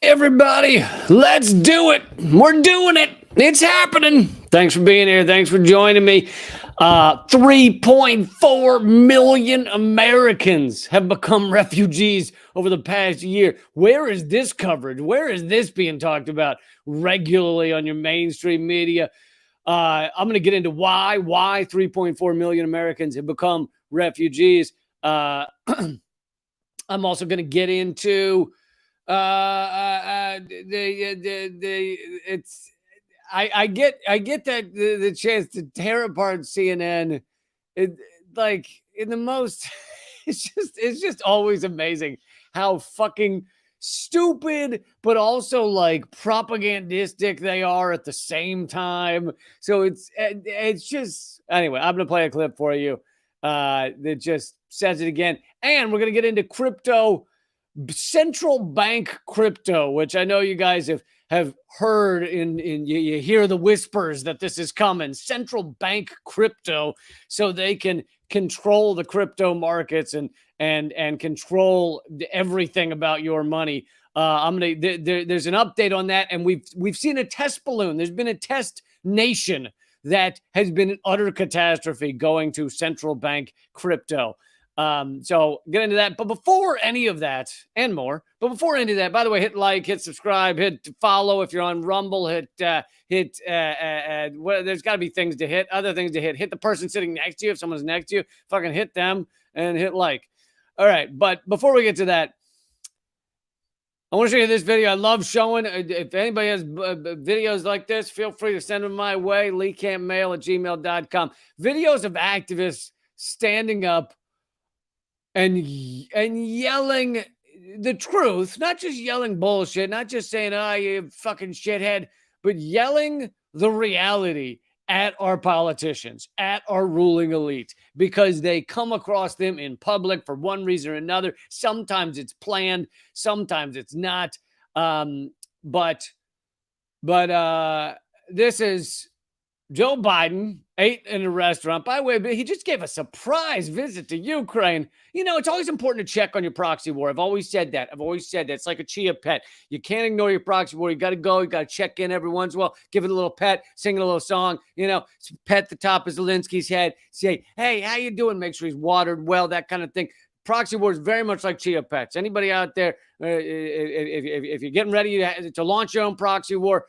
Everybody, let's do it. We're doing it. It's happening. Thanks for being here. Thanks for joining me. 3.4 million Americans have become refugees over the past year. Where is this coverage? Where is this being talked about regularly on your mainstream media? I'm going to get into why 3.4 million Americans have become refugees. I'm also going to get into it's I get that the chance to tear apart CNN, it like in the most it's just always amazing how fucking stupid but also like propagandistic they are at the same time. So it's just anyway, I'm gonna play a clip for you that just says it again, and we're gonna get into crypto, central bank crypto, which I know you guys have heard in you hear the whispers that this is coming. Central bank crypto, so they can control the crypto markets and control everything about your money. There's an update on that, and we've seen a test balloon. There's been a test nation that has been an utter catastrophe going to central bank crypto. So get into that. But before any of that and more, by the way, hit like, hit subscribe, hit follow. If you're on Rumble, hit, well, there's got to be things to hit, other things to hit the person sitting next to you. If someone's next to you, fucking hit them and hit like. All right. But before we get to that, I want to show you this video. I love showing. If anybody has videos like this, feel free to send them my way. LeeCampMail@gmail.com. Videos of activists standing up and yelling the truth, not just yelling bullshit, not just saying, oh, you fucking shithead, but yelling the reality at our politicians, at our ruling elite, because they come across them in public for one reason or another. Sometimes it's planned, sometimes it's not. But this is Joe Biden ate in a restaurant. By the way, he just gave a surprise visit to Ukraine. You know, it's always important to check on your proxy war. I've always said that. It's like a chia pet. You can't ignore your proxy war. You got to go. You got to check in every once in a while. Give it a little pet. Sing a little song. You know, pet the top of Zelensky's head. Say, hey, how you doing? Make sure he's watered well, that kind of thing. Proxy war is very much like chia pets. Anybody out there, if you're getting ready to launch your own proxy war,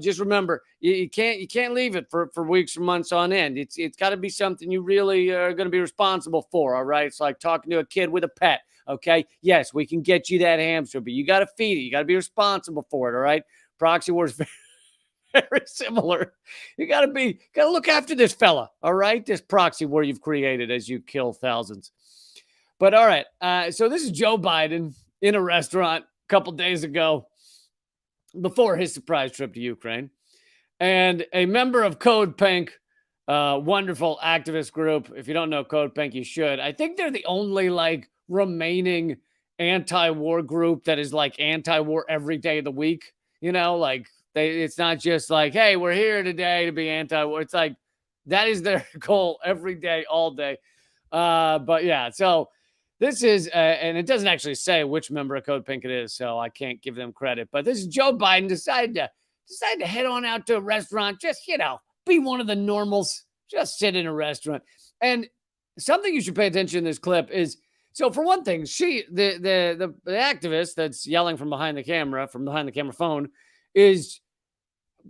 just remember, you can't leave it for weeks or months on end. It's got to be something you really are going to be responsible for. All right, it's like talking to a kid with a pet. Okay, yes, we can get you that hamster, but you got to feed it. You got to be responsible for it. All right, proxy war is very, very similar. You got to look after this fella. All right, this proxy war you've created as you kill thousands. But all right, so this is Joe Biden in a restaurant a couple days ago, before his surprise trip to Ukraine. And a member of Code Pink, wonderful activist group. If you don't know Code Pink, you should. I think they're the only like remaining anti-war group that is like anti-war every day of the week. You know, like it's not just like, hey, we're here today to be anti-war. It's like that is their goal every day, all day. But yeah, so this is, and it doesn't actually say which member of Code Pink it is, so I can't give them credit. But this is Joe Biden decided to head on out to a restaurant, just, you know, be one of the normals, just sit in a restaurant. And something you should pay attention in this clip is, so for one thing, the activist that's yelling from behind the camera phone, is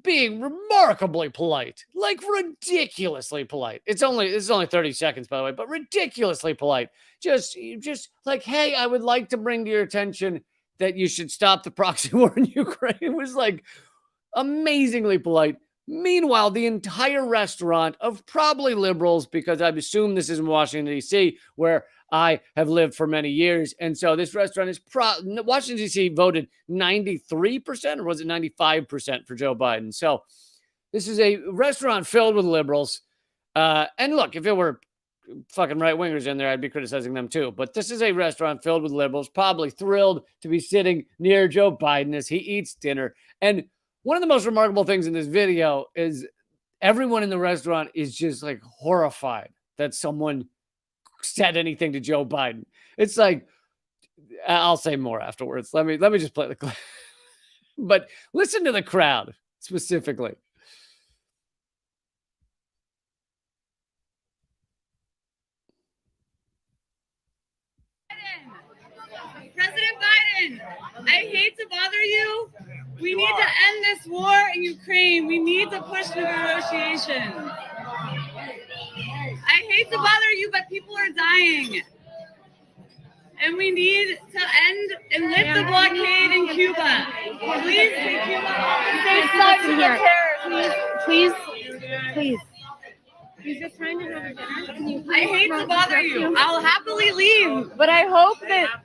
being remarkably polite, like ridiculously polite. This is only 30 seconds, by the way, but ridiculously polite. Just like, hey, I would like to bring to your attention that you should stop the proxy war in Ukraine. It was like amazingly polite. Meanwhile, the entire restaurant of probably liberals, because I assume this is in Washington, D.C., where I have lived for many years. And so this restaurant is Washington, D.C. voted 93%, or was it 95% for Joe Biden? So this is a restaurant filled with liberals. And look, if it were fucking right-wingers in there, I'd be criticizing them too. But this is a restaurant filled with liberals, probably thrilled to be sitting near Joe Biden as he eats dinner. And one of the most remarkable things in this video is everyone in the restaurant is just like horrified that someone said anything to Joe Biden. It's like, I'll say more afterwards. Let me just play the clip. But listen to the crowd specifically. President Biden, I hate to bother you. We need to end this war in Ukraine. We need to push negotiations. I hate to bother you, but people are dying. And we need to end and lift the blockade in Cuba. Please take Cuba off the state side of the terrorists. Please. He's just trying to have a dinner. I hate to bother you. I'll happily leave, but I hope that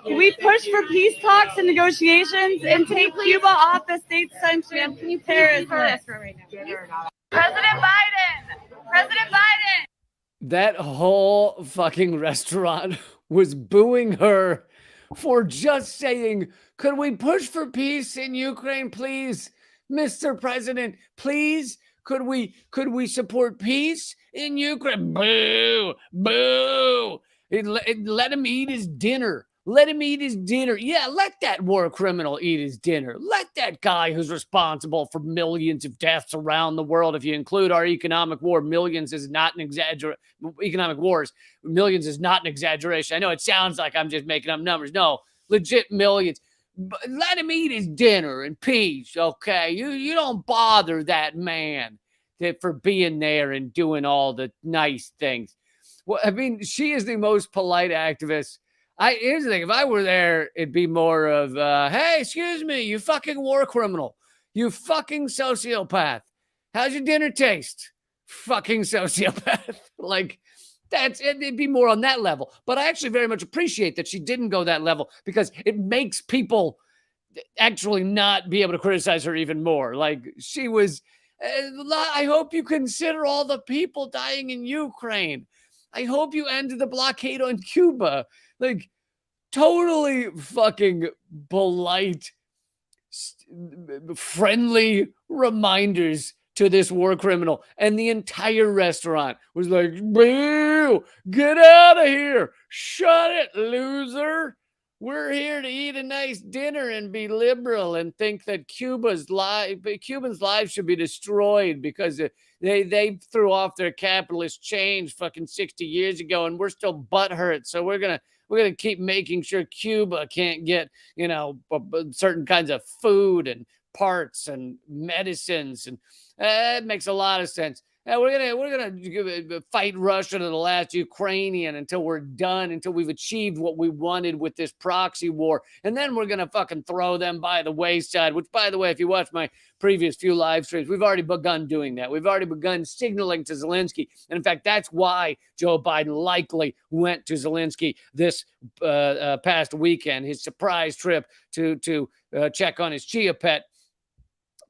we push for peace talks and negotiations and take Cuba off the state-sanctioned terrorist list. Right now? President Biden! That whole fucking restaurant was booing her for just saying, could we push for peace in Ukraine, please? Mr. President, please? Could we support peace in Ukraine? Boo, boo. Let him eat his dinner. Let him eat his dinner. Yeah, let that war criminal eat his dinner. Let that guy who's responsible for millions of deaths around the world, if you include our economic war, millions is not an exaggeration. Economic wars, millions is not an exaggeration. I know it sounds like I'm just making up numbers. No, legit millions. But let him eat his dinner in peace, okay? You don't bother that man for being there and doing all the nice things. Well, I mean, she is the most polite activist. Here's the thing. If I were there, it'd be more of, hey, excuse me, you fucking war criminal. You fucking sociopath. How's your dinner taste? Fucking sociopath. Like, it'd be more on that level. But I actually very much appreciate that she didn't go that level because it makes people actually not be able to criticize her even more. Like, she was, I hope you consider all the people dying in Ukraine. I hope you ended the blockade on Cuba. Like, totally fucking polite, friendly reminders to this war criminal. And the entire restaurant was like, boo, get out of here. Shut it, loser. We're here to eat a nice dinner and be liberal and think that Cubans' lives should be destroyed because they threw off their capitalist change fucking 60 years ago, and we're still butthurt. So we're gonna keep making sure Cuba can't get, certain kinds of food and parts and medicines, and it makes a lot of sense. We're gonna fight Russia to the last Ukrainian until we're done, until we've achieved what we wanted with this proxy war, and then we're gonna fucking throw them by the wayside. Which, by the way, if you watch my previous few live streams, we've already begun doing that. We've already begun signaling to Zelensky, and in fact, that's why Joe Biden likely went to Zelensky this past weekend. His surprise trip to check on his chia pet.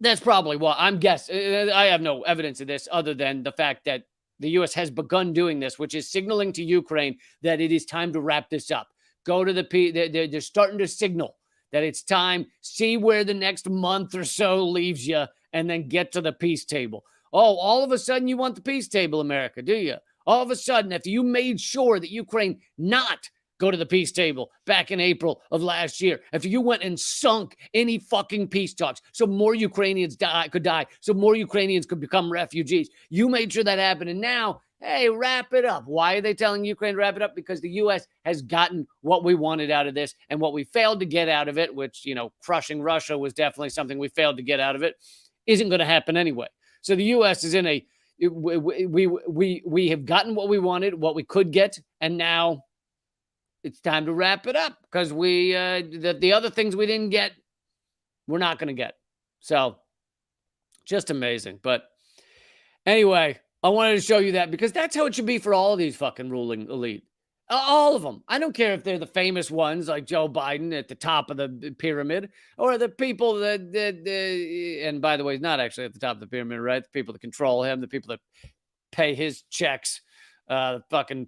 That's probably what I'm guessing. I have no evidence of this other than the fact that the U.S. has begun doing this, which is signaling to Ukraine that it is time to wrap this up. Go to they're starting to signal that it's time. See where the next month or so leaves you, and then get to the peace table. Oh, all of a sudden you want the peace table, America, do you? All of a sudden, if you made sure that Ukraine not go to the peace table back in April of last year, if you went and sunk any fucking peace talks so more Ukrainians could die, so more Ukrainians could become refugees, you made sure that happened. And now, hey, wrap it up. Why are they telling Ukraine to wrap it up? Because the U.S. has gotten what we wanted out of this, and what we failed to get out of it, which, crushing Russia was definitely something we failed to get out of it, isn't going to happen anyway. So the U.S. is in a, we have gotten what we wanted, what we could get, and now it's time to wrap it up because the other things we didn't get, we're not going to get. So just amazing. But anyway, I wanted to show you that because that's how it should be for all of these fucking ruling elite. All of them. I don't care if they're the famous ones like Joe Biden at the top of the pyramid, or the people that and by the way, he's not actually at the top of the pyramid, right? The people that control him, the people that pay his checks, fucking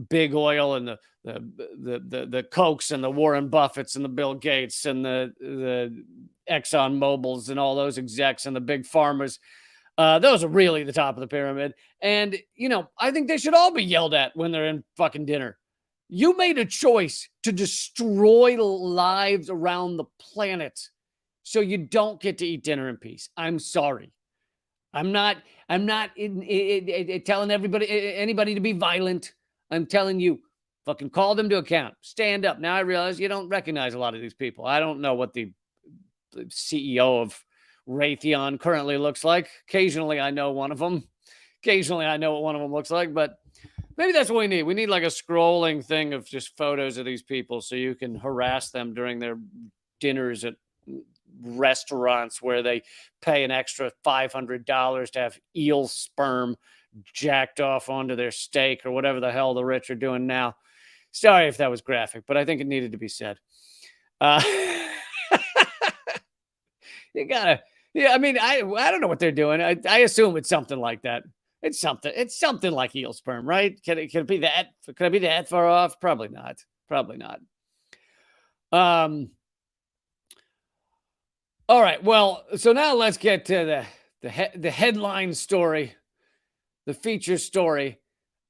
big oil and the Kochs and the Warren Buffetts and the Bill Gates and the Exxon Mobil's and all those execs and the big farmers. Those are really the top of the pyramid. And, I think they should all be yelled at when they're in fucking dinner. You made a choice to destroy lives around the planet So you don't get to eat dinner in peace. I'm sorry. I'm not telling anybody to be violent. I'm telling you, fucking call them to account. Stand up. Now I realize you don't recognize a lot of these people. I don't know what the CEO of Raytheon currently looks like. Occasionally I know one of them. Occasionally I know what one of them looks like, but maybe that's what we need. We need like a scrolling thing of just photos of these people so you can harass them during their dinners at restaurants where they pay an extra $500 to have eel sperm jacked off onto their steak or whatever the hell the rich are doing now. Sorry if that was graphic, but I think it needed to be said. You gotta, yeah. I mean, I don't know what they're doing. I assume it's something like that. It's something like eel sperm, right? Can it be that? Could I be that far off? Probably not. Probably not. All right. Well, so now let's get to the headline story, the feature story.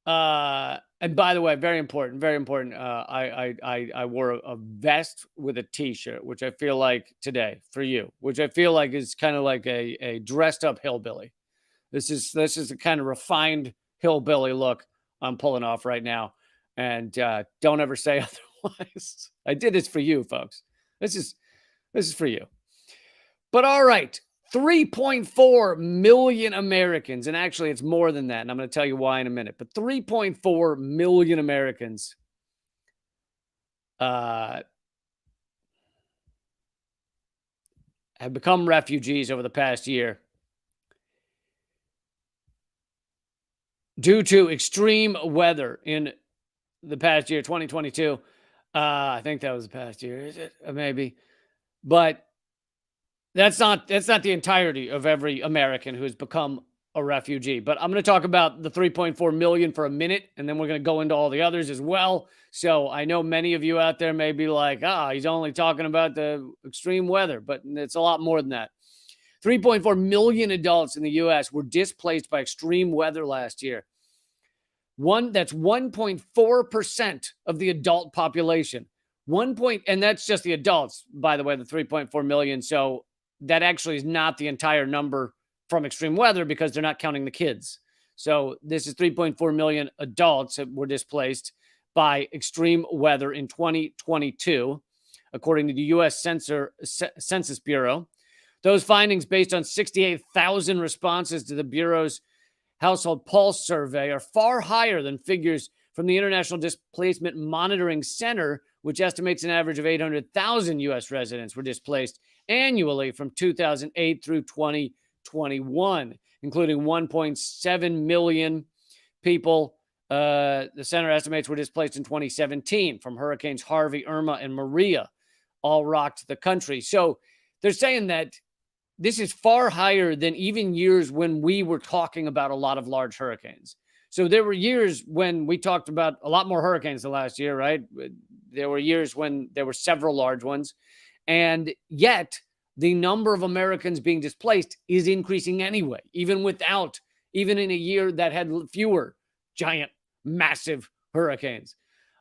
And by the way, very important, very important. I wore a vest with a t-shirt, which I feel like today for you, which I feel like is kind of like a dressed up hillbilly. This is the kind of refined hillbilly look I'm pulling off right now. And don't ever say otherwise. I did this for you, folks. This is for you. But all right, 3.4 million Americans, and actually it's more than that, and I'm going to tell you why in a minute, but 3.4 million Americans have become refugees over the past year due to extreme weather in the past year, 2022. I think that was the past year, is it? Maybe. But that's not the entirety of every American who has become a refugee. But I'm going to talk about the 3.4 million for a minute, and then we're going to go into all the others as well. So I know many of you out there may be like, he's only talking about the extreme weather, but it's a lot more than that. 3.4 million adults in the U.S. were displaced by extreme weather last year. That's 1.4% of the adult population. And that's just the adults, by the way, the 3.4 million. So that actually is not the entire number from extreme weather because they're not counting the kids. So this is 3.4 million adults that were displaced by extreme weather in 2022, according to the U.S. Census Bureau. Those findings, based on 68,000 responses to the Bureau's Household Pulse survey, are far higher than figures from the International Displacement Monitoring Center, which estimates an average of 800,000 U.S. residents were displaced annually from 2008 through 2021, including 1.7 million people. The center estimates were displaced in 2017 from hurricanes Harvey, Irma, and Maria, all rocked the country. So they're saying that this is far higher than even years when we were talking about a lot of large hurricanes. So there were years when we talked about a lot more hurricanes the last year, right? There were years when there were several large ones. And yet the number of Americans being displaced is increasing anyway, even in a year that had fewer giant, massive hurricanes.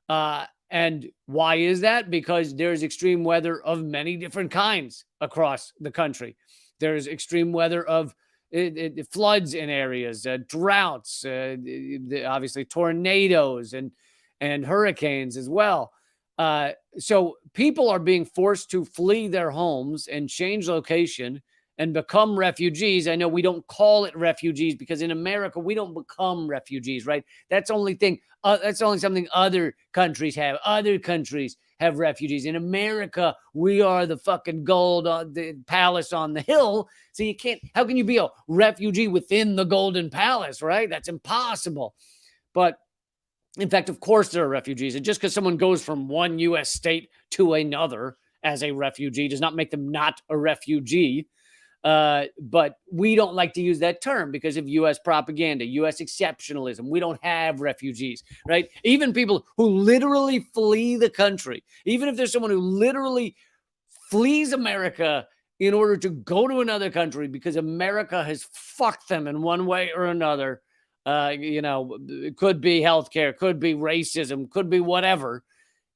And why is that? Because there's extreme weather of many different kinds across the country. There's extreme weather of floods in areas, droughts, obviously tornadoes and hurricanes as well. So people are being forced to flee their homes and change location and become refugees. I know we don't call it refugees because in America, we don't become refugees, right? That's only something other countries have. Other countries have refugees. In America, we are the fucking the palace on the hill. So how can you be a refugee within the Golden Palace, right? That's impossible. But in fact, of course, there are refugees. And just because someone goes from one U.S. state to another as a refugee does not make them not a refugee. But we don't like to use that term because of U.S. propaganda, U.S. exceptionalism. We don't have refugees, right? Even people who literally flee the country, even if there's someone who literally flees America in order to go to another country because America has fucked them in one way or another. It could be healthcare, could be racism, could be whatever.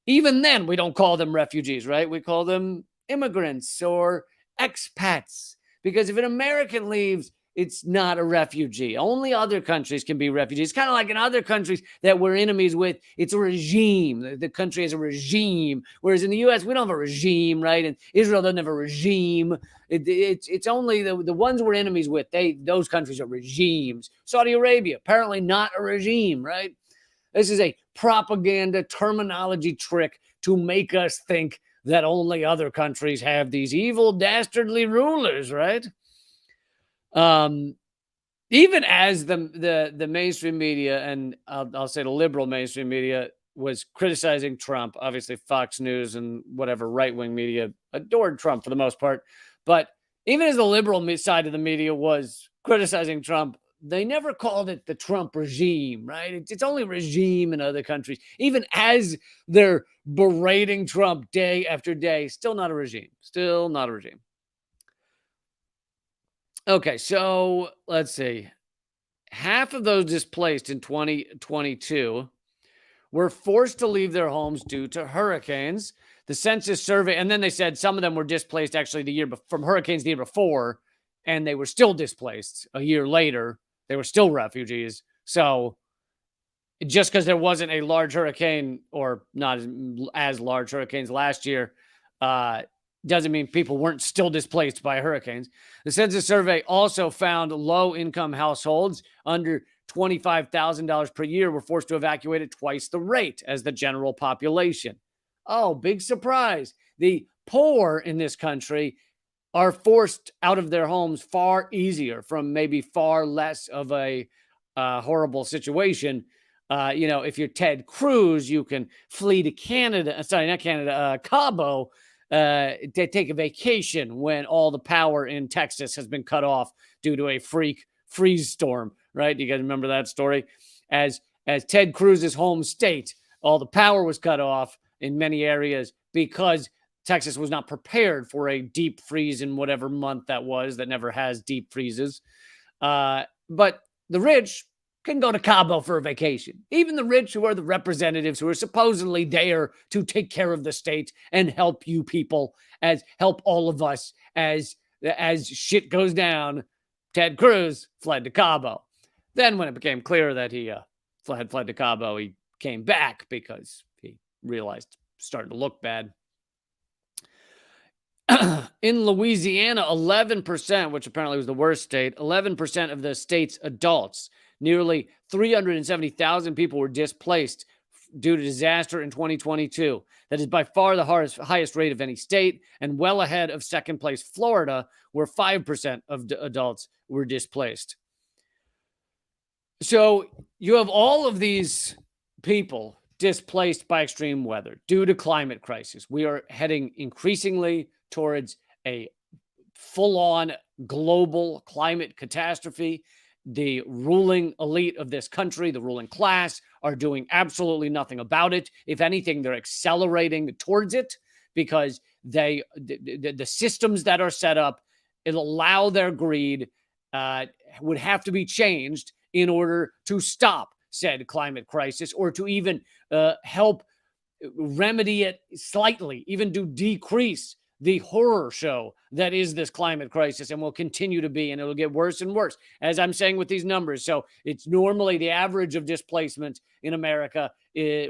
Even then, we don't call them refugees, right? We call them immigrants or expats. Because if an American leaves, it's not a refugee. Only other countries can be refugees. It's kind of like in other countries that we're enemies with, it's a regime. The country has a regime. Whereas in the U.S., we don't have a regime, right? And Israel doesn't have a regime. It's only the ones we're enemies with. Those countries are regimes. Saudi Arabia, apparently not a regime, right? This is a propaganda terminology trick to make us think that only other countries have these evil, dastardly rulers, right? Even as the mainstream media, and I'll say the liberal mainstream media, was criticizing Trump, obviously Fox News and whatever right-wing media adored Trump for the most part. But even as the liberal side of the media was criticizing Trump, they never called it the Trump regime, right? It's only regime in other countries. Even as they're berating Trump day after day, still not a regime. Still not a regime. Okay, so let's see. Half of those displaced in 2022 were forced to leave their homes due to hurricanes. The census survey, and then they said some of them were displaced actually from hurricanes the year before, and they were still displaced a year later. They were still refugees. So just because there wasn't a large hurricane, or not as large hurricanes last year, doesn't mean people weren't still displaced by hurricanes. The census survey also found low-income households under $25,000 per year were forced to evacuate at twice the rate as the general population. Oh, big surprise. The poor in this country are forced out of their homes far easier from maybe far less of a horrible situation. If you're Ted Cruz, you can flee to Canada. Sorry, not Canada, Cabo, to take a vacation when all the power in Texas has been cut off due to a freak freeze storm, right? You guys remember that story? As Ted Cruz's home state, all the power was cut off in many areas because Texas was not prepared for a deep freeze in whatever month that was, that never has deep freezes. But the rich can go to Cabo for a vacation. Even the rich, who are the representatives who are supposedly there to take care of the state and help you people, help all of us as shit goes down. Ted Cruz fled to Cabo. Then when it became clear that he fled to Cabo, he came back because he realized it started to look bad. In Louisiana, 11%, which apparently was the worst state, 11% of the state's adults, nearly 370,000 people, were displaced due to disaster in 2022. That is by far the highest rate of any state, and well ahead of second place Florida, where 5% of adults were displaced. So you have all of these people displaced by extreme weather due to climate crisis. We are heading increasingly towards a full-on global climate catastrophe. The ruling elite of this country, the ruling class, are doing absolutely nothing about it. If anything, they're accelerating towards it because the systems that are set up, it'll allow their greed, would have to be changed in order to stop said climate crisis, or to even help remedy it slightly, even to decrease the horror show that is this climate crisis, and will continue to be, and it'll get worse and worse, as I'm saying with these numbers. So it's normally the average of displacement in America,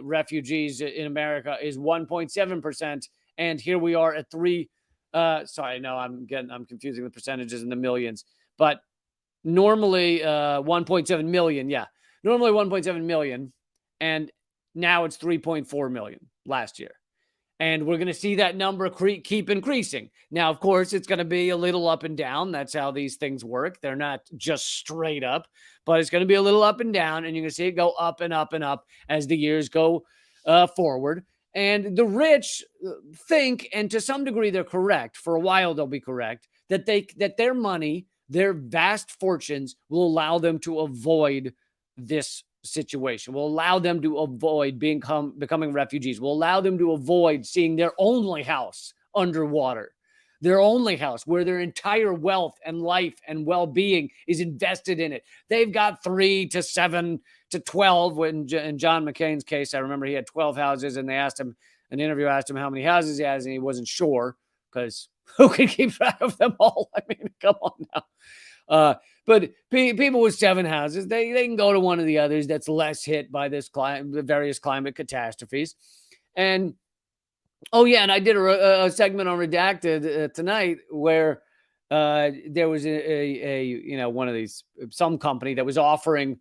refugees in America, is 1.7%, and here we are at 3. I'm confusing the percentages in the millions, but normally 1.7 million, normally 1.7 million, and now it's 3.4 million last year. And we're going to see that number keep increasing. Now, of course, it's going to be a little up and down. That's how these things work. They're not just straight up, but it's going to be a little up and down. And you're going to see it go up and up and up as the years go forward. And the rich think, and to some degree they're correct, for a while they'll be correct, that their money, their vast fortunes, will allow them to avoid this situation, will allow them to avoid becoming refugees, will allow them to avoid seeing their only house underwater, their only house where their entire wealth and life and well-being is invested in it. They've got 3 to 7 to 12. In John McCain's case, I remember he had 12 houses, and an interviewer asked him how many houses he has, and he wasn't sure, because Who can keep track of them all? I mean, come on now. But people with 7 houses, they can go to one of the others that's less hit by this the various climate catastrophes. And oh yeah, and I did a segment on Redacted tonight where there was a one of these, some company that was offering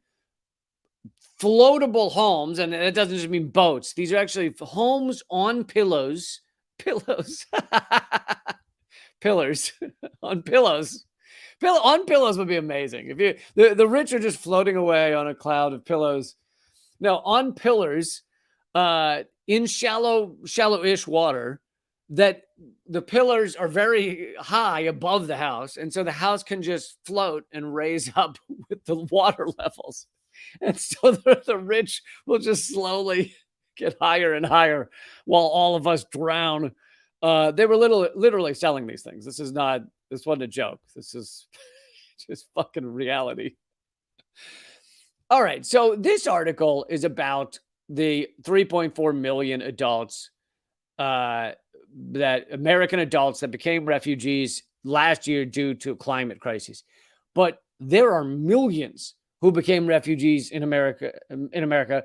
floatable homes, and it doesn't just mean boats. These are actually homes on pillows, pillars on pillows. On pillows would be amazing. If the rich are just floating away on a cloud of pillows. No, on pillars, in shallow-ish water, that the pillars are very high above the house, and so the house can just float and raise up with the water levels. And so the rich will just slowly get higher and higher while all of us drown. They were literally selling these things. This wasn't a joke. This is just fucking reality. All right. So this article is about the 3.4 million adults, that American adults that became refugees last year due to a climate crisis. But there are millions who became refugees in America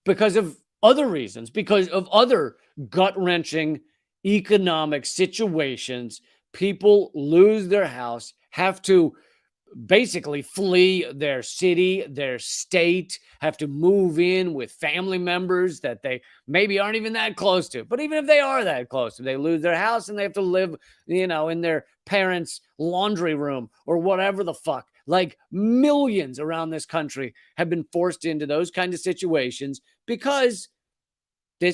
because of other reasons, because of other gut-wrenching economic situations. People lose their house, have to basically flee their city, their state, have to move in with family members that they maybe aren't even that close to. But even if they are that close to, they lose their house and they have to live, in their parents' laundry room or whatever the fuck. Like, millions around this country have been forced into those kind of situations because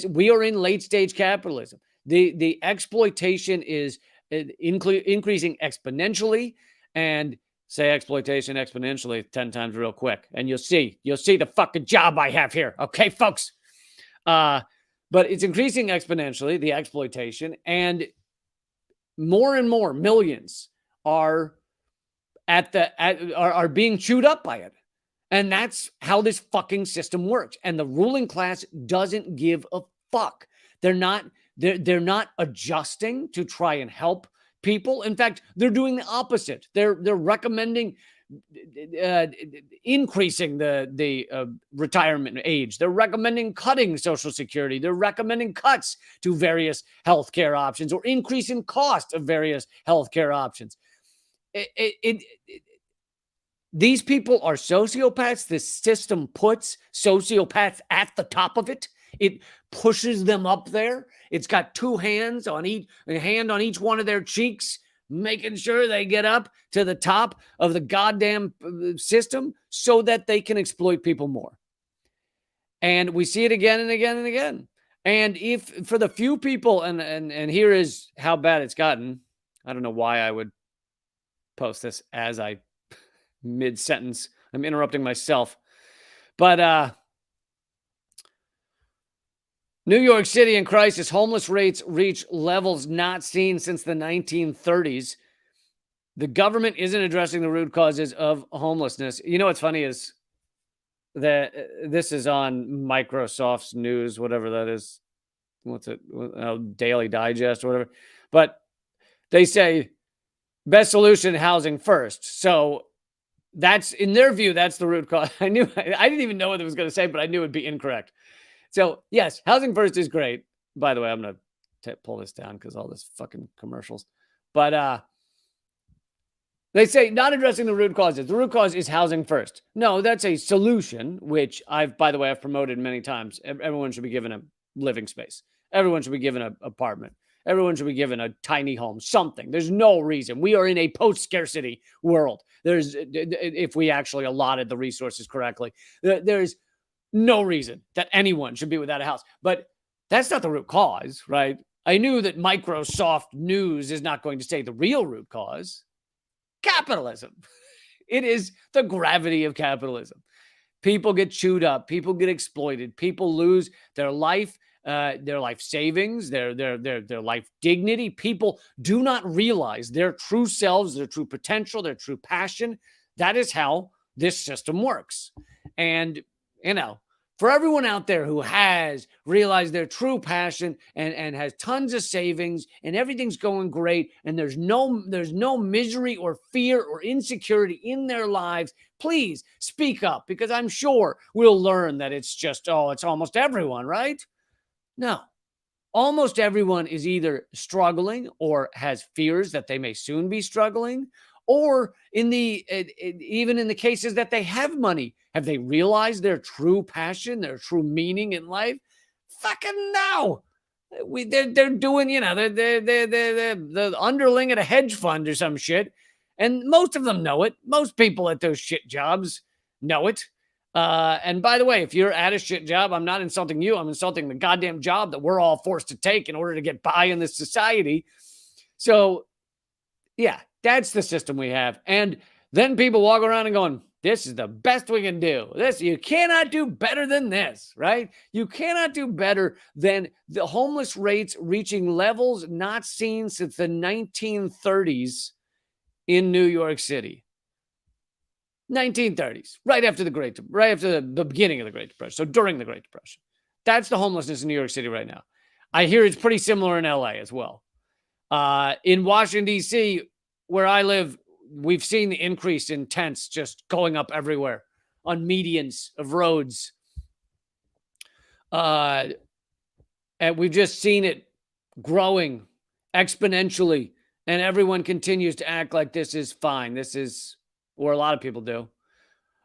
we are in late stage capitalism. The exploitation is increasing exponentially, and say exploitation exponentially 10 times real quick, and you'll see the fucking job I have here. Okay, folks. But it's increasing exponentially, the exploitation, and more millions are are being chewed up by it. And that's how this fucking system works. And the ruling class doesn't give a fuck. They're not adjusting to try and help people. In fact, they're doing the opposite. They're recommending increasing the retirement age. They're recommending cutting Social Security. They're recommending cuts to various healthcare options or increasing cost of various healthcare options. These people are sociopaths. This system puts sociopaths at the top of it. It pushes them up there. It's got two hands on each, a hand on each one of their cheeks, making sure they get up to the top of the goddamn system so that they can exploit people more. And we see it again and again and again. And if for the few people, and here is how bad it's gotten. I don't know why I would post this as I mid-sentence. I'm interrupting myself. But New York City in crisis. Homeless rates reach levels not seen since the 1930s. The government isn't addressing the root causes of homelessness. You know what's funny is that this is on Microsoft's news, whatever that is. What's it? Daily Digest or whatever. But they say best solution, housing first. So that's, in their view, that's the root cause. I didn't even know what it was going to say, but I knew it would be incorrect. So yes, housing first is great. By the way, I'm going to pull this down because all this fucking commercials. But they say not addressing the root causes. The root cause is housing first. No, that's a solution, which I've promoted many times. Everyone should be given a living space. Everyone should be given an apartment. Everyone should be given a tiny home, something. There's no reason. We are in a post-scarcity world. If we actually allotted the resources correctly, there's no reason that anyone should be without a house. But that's not the root cause, right? I knew that Microsoft News is not going to say the real root cause. Capitalism. It is the gravity of capitalism. People get chewed up. People get exploited. People lose their life savings, their life dignity. People do not realize their true selves, their true potential, their true passion. That is how this system works. And, For everyone out there who has realized their true passion and has tons of savings and everything's going great and there's no misery or fear or insecurity in their lives, please speak up, because I'm sure we'll learn that it's just, it's almost everyone, right? No. Almost everyone is either struggling or has fears that they may soon be struggling, or even in the cases that they have money, have they realized their true passion, their true meaning in life? Fucking no. They're doing, they're the underling at a hedge fund or some shit, and most of them know it. Most people at those shit jobs know it. And by the way, if you're at a shit job, I'm not insulting you. I'm insulting the goddamn job that we're all forced to take in order to get by in this society. So, yeah, that's the system we have. And then people walk around and going, this is the best we can do. You cannot do better than this, right? You cannot do better than the homeless rates reaching levels not seen since the 1930s in New York City. 1930s, right after the beginning of the Great Depression. So during the Great Depression. That's the homelessness in New York City right now. I hear it's pretty similar in LA as well. In Washington, D.C., where I live, we've seen the increase in tents just going up everywhere on medians of roads. And we've just seen it growing exponentially. And everyone continues to act like this is fine. Or a lot of people do.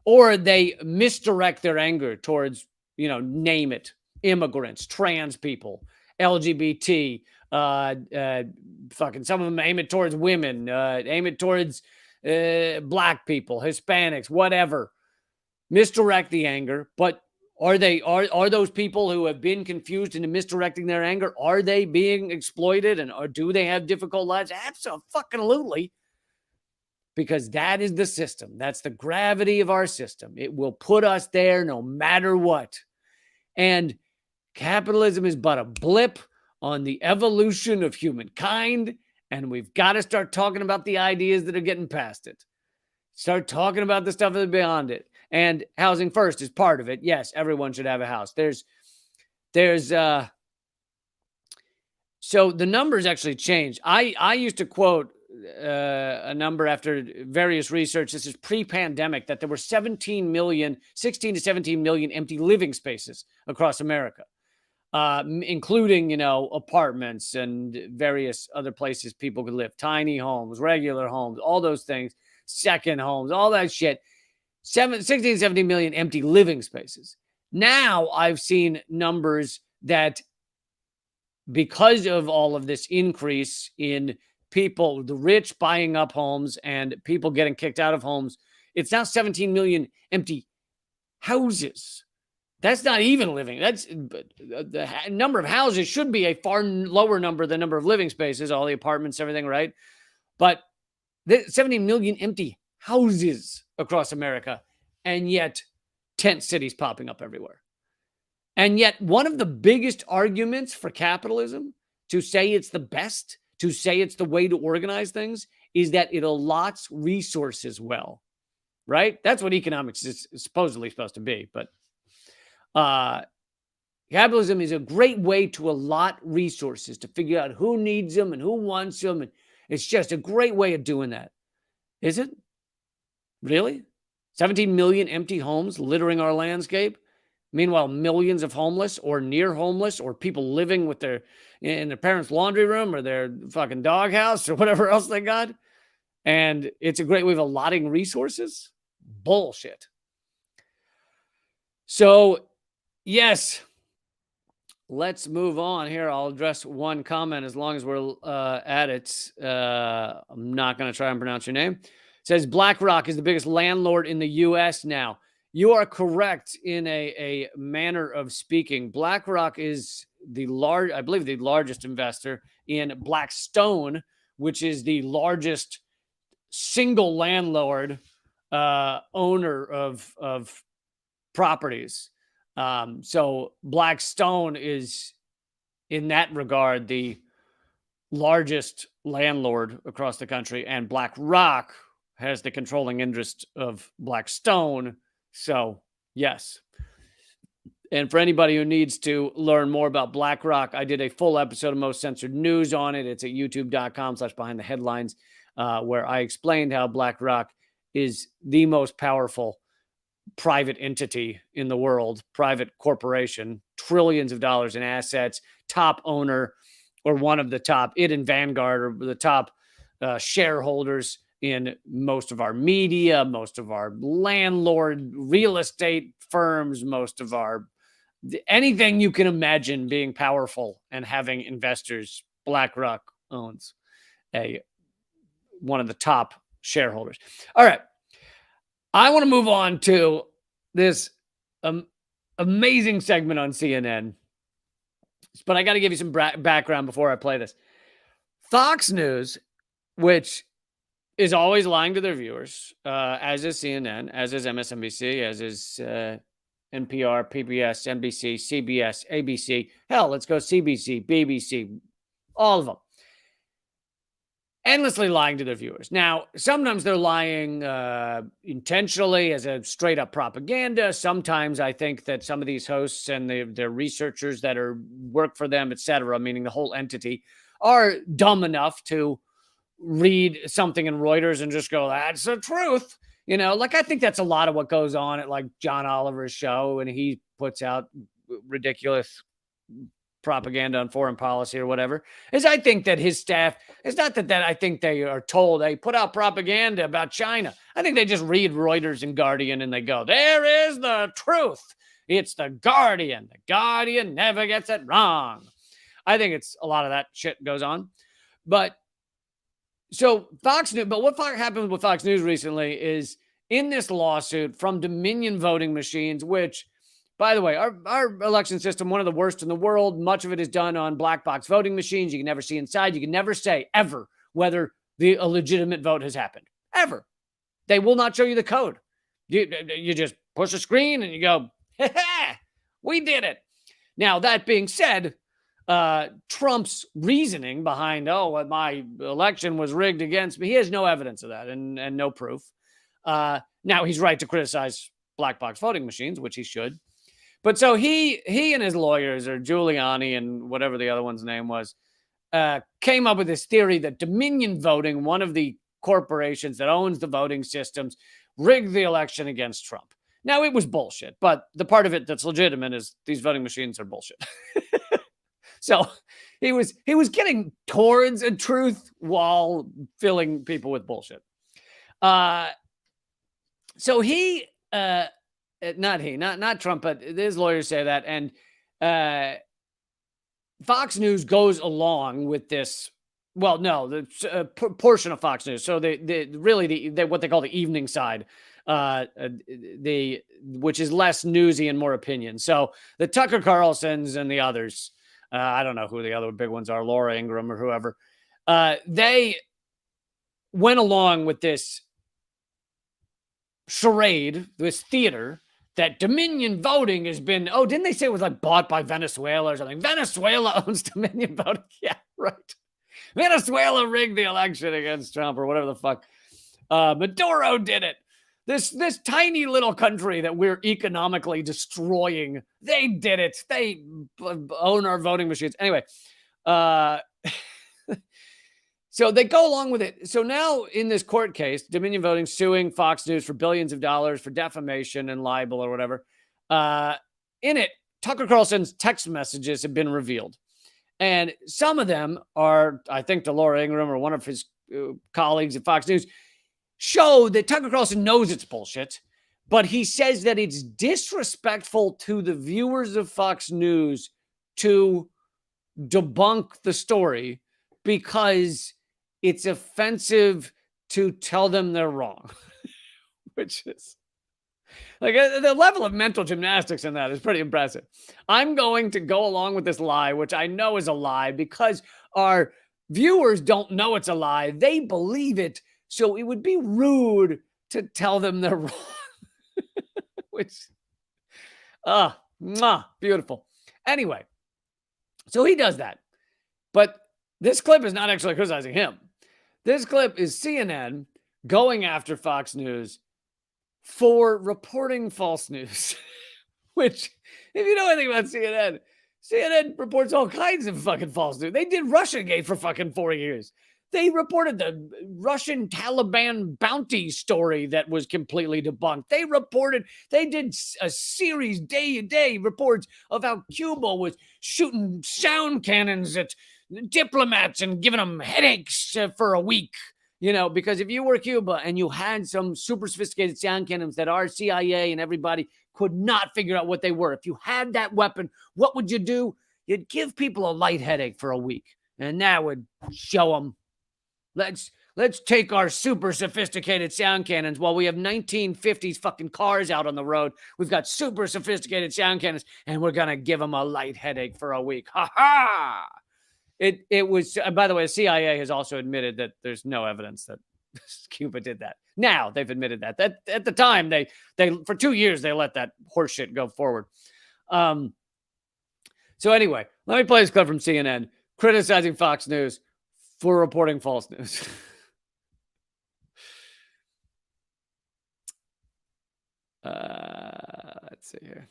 Or they misdirect their anger towards, name it, immigrants, trans people, LGBT, some of them aim it towards women, aim it towards black people, Hispanics, whatever. Misdirect the anger. But are those people who have been confused into misdirecting their anger, are they being exploited, or do they have difficult lives? Absolutely. Because that is the system. That's the gravity of our system. It will put us there no matter what. And capitalism is but a blip on the evolution of humankind. And we've got to start talking about the ideas that are getting past it. Start talking about the stuff that's beyond it. And housing first is part of it. Yes, everyone should have a house. So the numbers actually changed. I used to quote a number after various research. This is pre-pandemic, that there were 16 to 17 million empty living spaces across America, including, apartments and various other places people could live, tiny homes, regular homes, all those things, second homes, all that shit. 16 to 17 million empty living spaces. Now I've seen numbers that, because of all of this increase in people, the rich buying up homes and people getting kicked out of homes, it's now 17 million empty houses. That's not even living. That's the number of houses should be a far lower number than number of living spaces, all the apartments, everything, right? But 17 million empty houses across America, and yet tent cities popping up everywhere. And yet one of the biggest arguments for capitalism, to say it's the best, to say it's the way to organize things, is that it allots resources well, right? That's what economics is supposedly supposed to be. But capitalism is a great way to allot resources, to figure out who needs them and who wants them. And it's just a great way of doing that. Is it? Really? 17 million empty homes littering our landscape? Meanwhile, millions of homeless or near homeless, or people living with in their parents' laundry room or their fucking doghouse or whatever else they got. And it's a great way of allotting resources. Bullshit. So, yes, let's move on here. I'll address one comment as long as we're at it. I'm not going to try and pronounce your name. It says BlackRock is the biggest landlord in the U.S. now. You are correct in a manner of speaking. BlackRock is the largest investor in Blackstone, which is the largest single landlord owner of properties. So Blackstone is, in that regard, the largest landlord across the country, and BlackRock has the controlling interest of Blackstone. So, yes. And for anybody who needs to learn more about BlackRock, I did a full episode of Most Censored News on it. It's at youtube.com/behind the headlines, where I explained how BlackRock is the most powerful private entity in the world, private corporation, trillions of dollars in assets, top owner, or one of the top. It and Vanguard are the top shareholders in most of our media, most of our landlord real estate firms, most of our anything you can imagine being powerful and having investors. BlackRock owns one of the top shareholders. All right. I want to move on to this amazing segment on CNN, but I got to give you some background before I play this. Fox News, which is always lying to their viewers, as is CNN, as is MSNBC, as is NPR, PBS, NBC, CBS, ABC. Hell, let's go CBC, BBC, all of them. Endlessly lying to their viewers. Now, sometimes they're lying intentionally as a straight up propaganda. Sometimes I think that some of these hosts and their researchers that work for them, etc., meaning the whole entity, are dumb enough to read something in Reuters and just go, that's the truth. You know, like I think that's a lot of what goes on at like John Oliver's show, and he puts out ridiculous propaganda on foreign policy or whatever, is I think that his staff, it's not that I think they are told they put out propaganda about China. I think they just read Reuters and Guardian and they go, there is the truth. It's the Guardian. The Guardian never gets it wrong. I think it's a lot of that shit goes on. But so Fox News, but what happened with Fox News recently is in this lawsuit from Dominion Voting Machines, which, by the way, our election system, one of the worst in the world. Much of it is done on black box voting machines. You can never see inside. You can never say ever whether a legitimate vote has happened. Ever. They will not show you the code. You just push a screen and you go, ha, we did it. Now, that being said, Trump's reasoning behind, my election was rigged against me, he has no evidence of that and no proof. Now, he's right to criticize black box voting machines, which he should. But so he and his lawyers, or Giuliani and whatever the other one's name was, came up with this theory that Dominion Voting, one of the corporations that owns the voting systems, rigged the election against Trump. Now, it was bullshit, but the part of it that's legitimate is these voting machines are bullshit. So he was getting towards a truth while filling people with bullshit. So he... not Trump, but his lawyers say that. And Fox News goes along with this. Well, no, the portion of Fox News. So the what they call the evening side, which is less newsy and more opinion. So the Tucker Carlsons and the others, I don't know who the other big ones are, Laura Ingraham or whoever, they went along with this charade, this theater, that Dominion Voting has been, didn't they say it was like bought by Venezuela or something? Venezuela owns Dominion Voting. Yeah, right. Venezuela rigged the election against Trump or whatever the fuck. Maduro did it. This tiny little country that we're economically destroying, they did it. They own our voting machines. Anyway, so they go along with it. So now in this court case, Dominion Voting suing Fox News for billions of dollars for defamation and libel or whatever. In it, Tucker Carlson's text messages have been revealed. And some of them are, I think, to Laura Ingraham or one of his colleagues at Fox News, show that Tucker Carlson knows it's bullshit, but he says that it's disrespectful to the viewers of Fox News to debunk the story because it's offensive to tell them they're wrong, which is like the level of mental gymnastics in that is pretty impressive. I'm going to go along with this lie, which I know is a lie because our viewers don't know it's a lie. They believe it. So it would be rude to tell them they're wrong, which, beautiful. Anyway, so he does that. But this clip is not actually criticizing him. This clip is CNN going after Fox News for reporting false news, which If you know anything about CNN, CNN reports all kinds of fucking false news. They did Russiagate for fucking 4 years. They reported the Russian Taliban bounty story that was completely debunked. They did a series day reports of how Cuba was shooting sound cannons at diplomats and giving them headaches for a week. You know, because if you were Cuba and you had some super sophisticated sound cannons that our CIA and everybody could not figure out what they were, if you had that weapon, what would you do? You'd give people a light headache for a week, and that would show them. Let's take our super sophisticated sound cannons while we have 1950s fucking cars out on the road. We've got super sophisticated sound cannons, and we're gonna give them a light headache for a week. Ha ha! It was, by the way, the CIA has also admitted that there's no evidence that Cuba did that. Now they've admitted that. That at the time they for 2 years they let that horseshit go forward. So anyway, let me play this clip from CNN criticizing Fox News for reporting false news. Let's see here.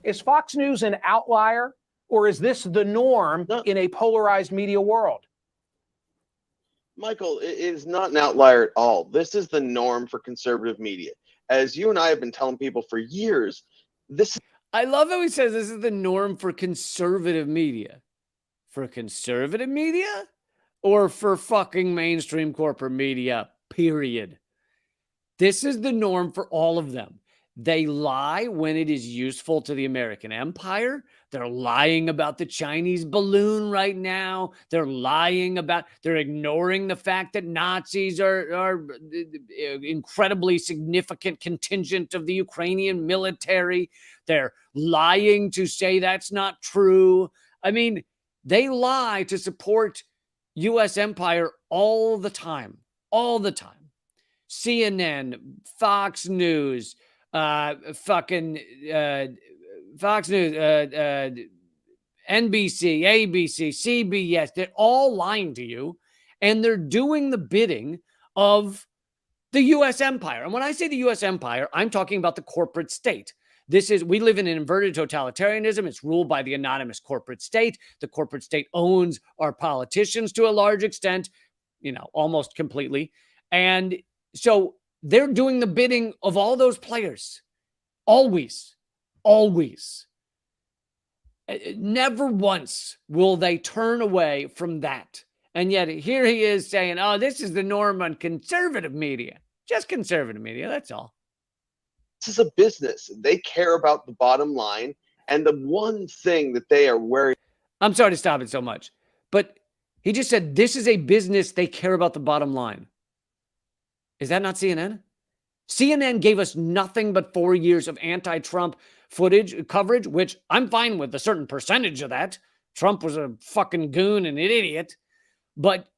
Is Fox News an outlier, or is this the norm in a polarized media world? Michael, it is not an outlier at all. This is the norm for conservative media. As you and I have been telling people for years, I love how he says this is the norm for conservative media. For conservative media? Or for fucking mainstream corporate media, period. This is the norm for all of them. They lie when it is useful to the American empire. They're lying about the Chinese balloon right now. They're ignoring the fact that Nazis are incredibly significant contingent of the Ukrainian military. They're lying to say that's not true. I mean, they lie to support U.S. empire all the time. All the time. CNN, Fox News, Fox News, NBC, ABC, CBS, they're all lying to you, and they're doing the bidding of the U.S. empire. And when I say the U.S. empire, I'm talking about the corporate state. We live in an inverted totalitarianism. It's ruled by the anonymous corporate state. The corporate state owns our politicians to a large extent, almost completely. And so they're doing the bidding of all those players. Always. Never once will they turn away from that. And yet here he is saying, oh, this is the norm on conservative media. Just conservative media, that's all. This is a business. They care about the bottom line. And the one thing that they are worried. I'm sorry to stop it so much, but he just said, this is a business. They care about the bottom line. Is that not CNN? CNN gave us nothing but 4 years of anti-Trump coverage, which I'm fine with a certain percentage of that. Trump was a fucking goon and an idiot. But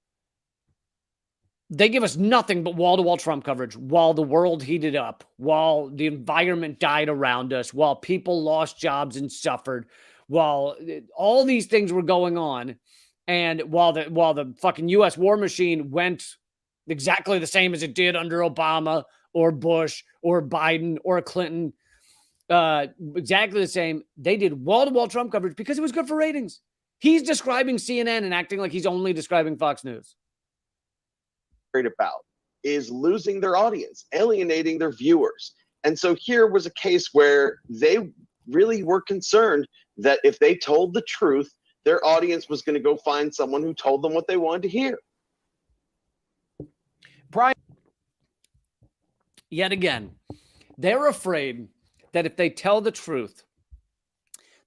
they give us nothing but wall-to-wall Trump coverage while the world heated up, while the environment died around us, while people lost jobs and suffered, while all these things were going on, and while the fucking U.S. war machine went exactly the same as it did under Obama or Bush or Biden or Clinton, exactly the same. They did wall-to-wall Trump coverage because it was good for ratings. He's describing CNN and acting like he's only describing Fox News. About is losing their audience, alienating their viewers. And so here was a case where they really were concerned that if they told the truth, their audience was going to go find someone who told them what they wanted to hear. Brian, yet again, they're afraid that if they tell the truth,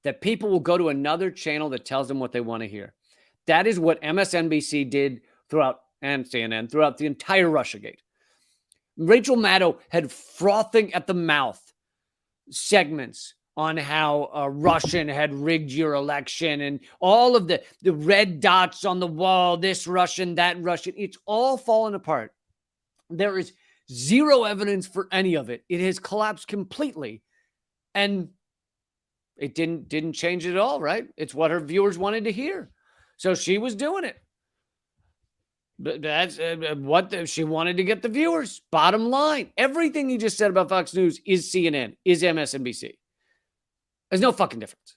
that people will go to another channel that tells them what they want to hear. That is what MSNBC did and CNN throughout the entire Russiagate. Rachel Maddow had frothing at the mouth segments on how Russian had rigged your election and all of the red dots on the wall, this Russian, that Russian. It's all fallen apart. There is zero evidence for any of it. It has collapsed completely. And it didn't change it at all, right? It's what her viewers wanted to hear. So she was doing it. But that's what she wanted to get the viewers. Bottom line, everything you just said about Fox News is CNN, is MSNBC. There's no fucking difference.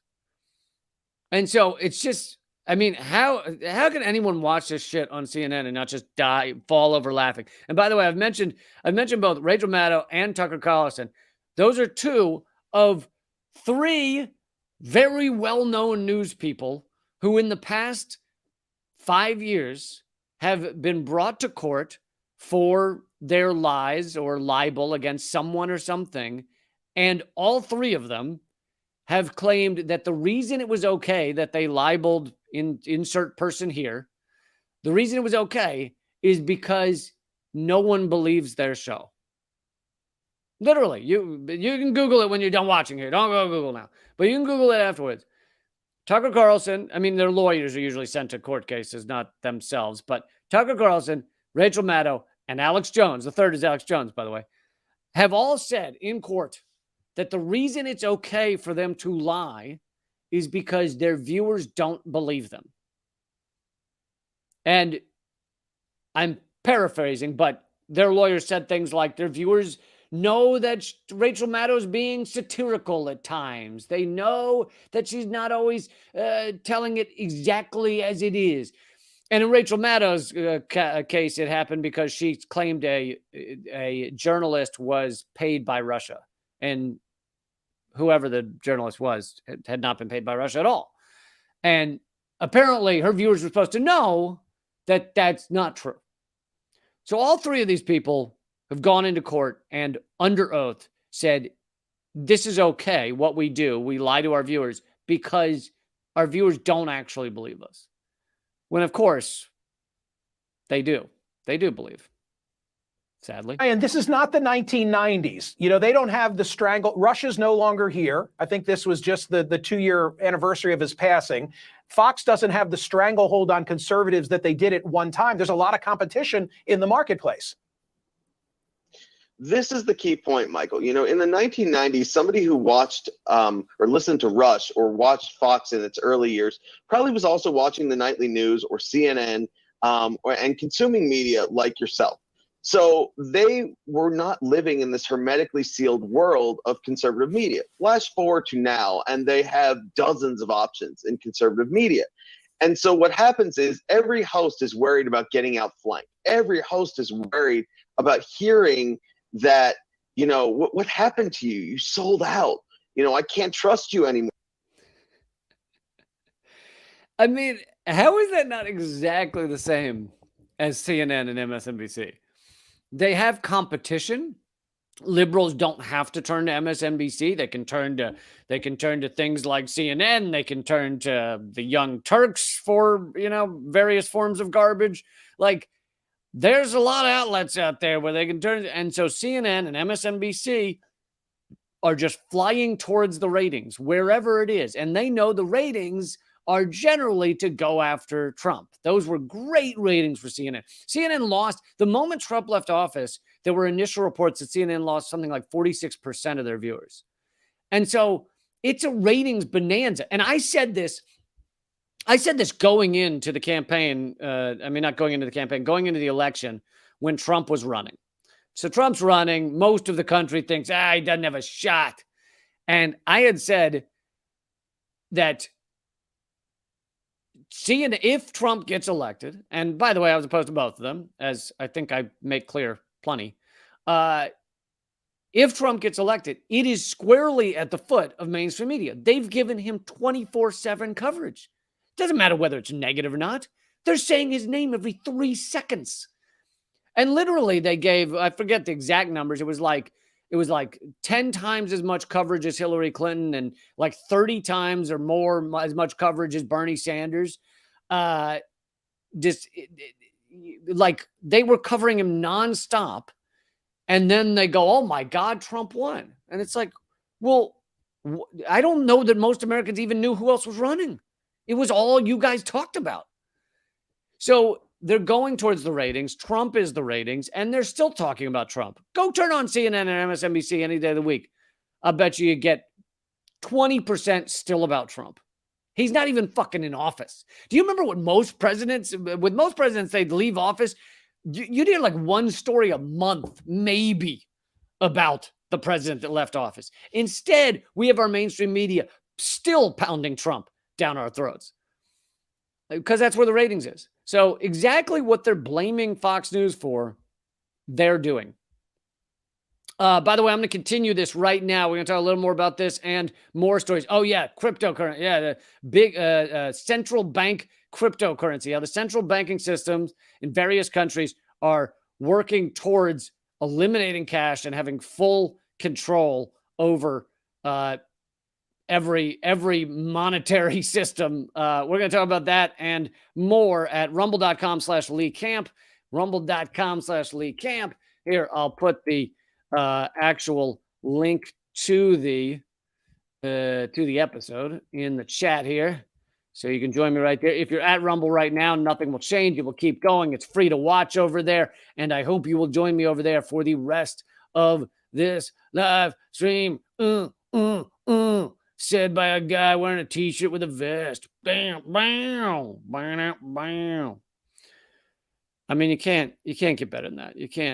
And so it's just, I mean, how can anyone watch this shit on CNN and not just fall over laughing? And by the way, I've mentioned both Rachel Maddow and Tucker Carlson. Those are two of three very well-known news people who in the past 5 years have been brought to court for their lies or libel against someone or something. And all three of them have claimed that the reason it was okay that they libeled insert person here, the reason it was okay is because no one believes their show. Literally, you can Google it when you're done watching here. Don't go Google now, but you can Google it afterwards. Tucker Carlson, I mean, their lawyers are usually sent to court cases, not themselves, but Tucker Carlson, Rachel Maddow, and Alex Jones, the third is Alex Jones, by the way, have all said in court that the reason it's okay for them to lie is because their viewers don't believe them. And I'm paraphrasing, but their lawyers said things like their viewers know that Rachel Maddow is being satirical at times. They know that she's not always telling it exactly as it is. And in Rachel Maddow's case, it happened because she claimed a journalist was paid by Russia. And whoever the journalist was had not been paid by Russia at all. And apparently her viewers were supposed to know that that's not true. So all three of these people have gone into court and under oath said, this is okay, what we do. We lie to our viewers because our viewers don't actually believe us. When, of course, they do. They do believe. Sadly. And this is not the 1990s. You know, they don't have the strangle. Russia's no longer here. I think this was just the 2-year anniversary of his passing. Fox doesn't have the stranglehold on conservatives that they did at one time. There's a lot of competition in the marketplace. This is the key point, Michael. You know, in the 1990s, somebody who watched or listened to Rush or watched Fox in its early years probably was also watching the nightly news or CNN and consuming media like yourself. So they were not living in this hermetically sealed world of conservative media. Flash forward to now, and they have dozens of options in conservative media. And so what happens is every host is worried about getting outflanked. Every host is worried about hearing that, you know, what happened to you? You sold out. You know, I can't trust you anymore. I mean, how is that not exactly the same as CNN and MSNBC? They have competition. Liberals don't have to turn to MSNBC. They can turn to things like CNN. They can turn to the Young Turks for, you know, various forms of garbage. Like, there's a lot of outlets out there where they can turn. And so CNN and MSNBC are just flying towards the ratings wherever it is. And they know the ratings are generally to go after Trump. Those were great ratings for CNN. CNN lost, the moment Trump left office, there were initial reports that CNN lost something like 46% of their viewers. And so it's a ratings bonanza. And I said this going into the campaign. Not going into the campaign, going into the election when Trump was running. So Trump's running. Most of the country thinks, he doesn't have a shot. And I had said that if Trump gets elected, and by the way, I was opposed to both of them, as I think I make clear plenty. If Trump gets elected, it is squarely at the foot of mainstream media. They've given him 24/7 coverage. Doesn't matter whether it's negative or not. They're saying his name every 3 seconds. And literally they gave, I forget the exact numbers. It was like 10 times as much coverage as Hillary Clinton and like 30 times or more as much coverage as Bernie Sanders. Like they were covering him nonstop. And then they go, oh my God, Trump won. And it's like, well, I don't know that most Americans even knew who else was running. It was all you guys talked about. So they're going towards the ratings. Trump is the ratings, and they're still talking about Trump. Go turn on CNN and MSNBC any day of the week. I bet you get 20% still about Trump. He's not even fucking in office. Do you remember with most presidents, they'd leave office? You'd hear like one story a month, maybe, about the president that left office. Instead, we have our mainstream media still pounding Trump down our throats because that's where the ratings is. So exactly what they're blaming Fox News for, they're doing. By the way, I'm going to continue this right now. We're going to talk a little more about this and more stories. Oh, yeah, cryptocurrency. Yeah, the big central bank cryptocurrency. How the central banking systems in various countries are working towards eliminating cash and having full control over every monetary system. We're going to talk about that and more at rumble.com/Lee Camp. Rumble.com/Lee Camp. Here, I'll put the actual link to the episode in the chat here, so you can join me right there. If you're at Rumble right now, nothing will change. It will keep going. It's free to watch over there, and I hope you will join me over there for the rest of this live stream. Said by a guy wearing a t-shirt with a vest. Bam, bam, bam, bam. I mean, you can't get better than that. You can't.